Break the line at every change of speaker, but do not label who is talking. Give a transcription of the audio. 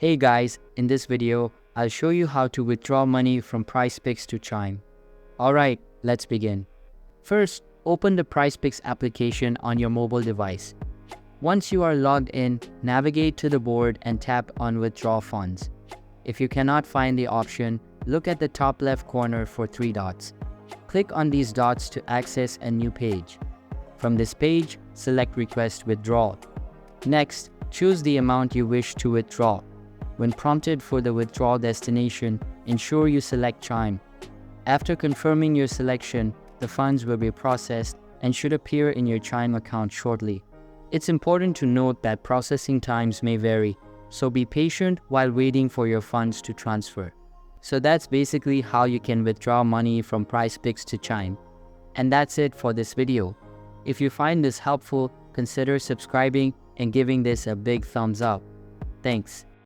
Hey guys, in this video, I'll show you how to withdraw money from PrizePicks to Chime. Alright, let's begin. First, open the PrizePicks application on your mobile device. Once you are logged in, navigate to the board and tap on Withdraw Funds. If you cannot find the option, look at the top left corner for 3 dots. Click on these dots to access a new page. From this page, select Request Withdrawal. Next, choose the amount you wish to withdraw. When prompted for the withdrawal destination, ensure you select Chime. After confirming your selection, the funds will be processed and should appear in your Chime account shortly. It's important to note that processing times may vary, so be patient while waiting for your funds to transfer. So that's basically how you can withdraw money from PrizePicks to Chime. And that's it for this video. If you find this helpful, consider subscribing and giving this a big thumbs up. Thanks.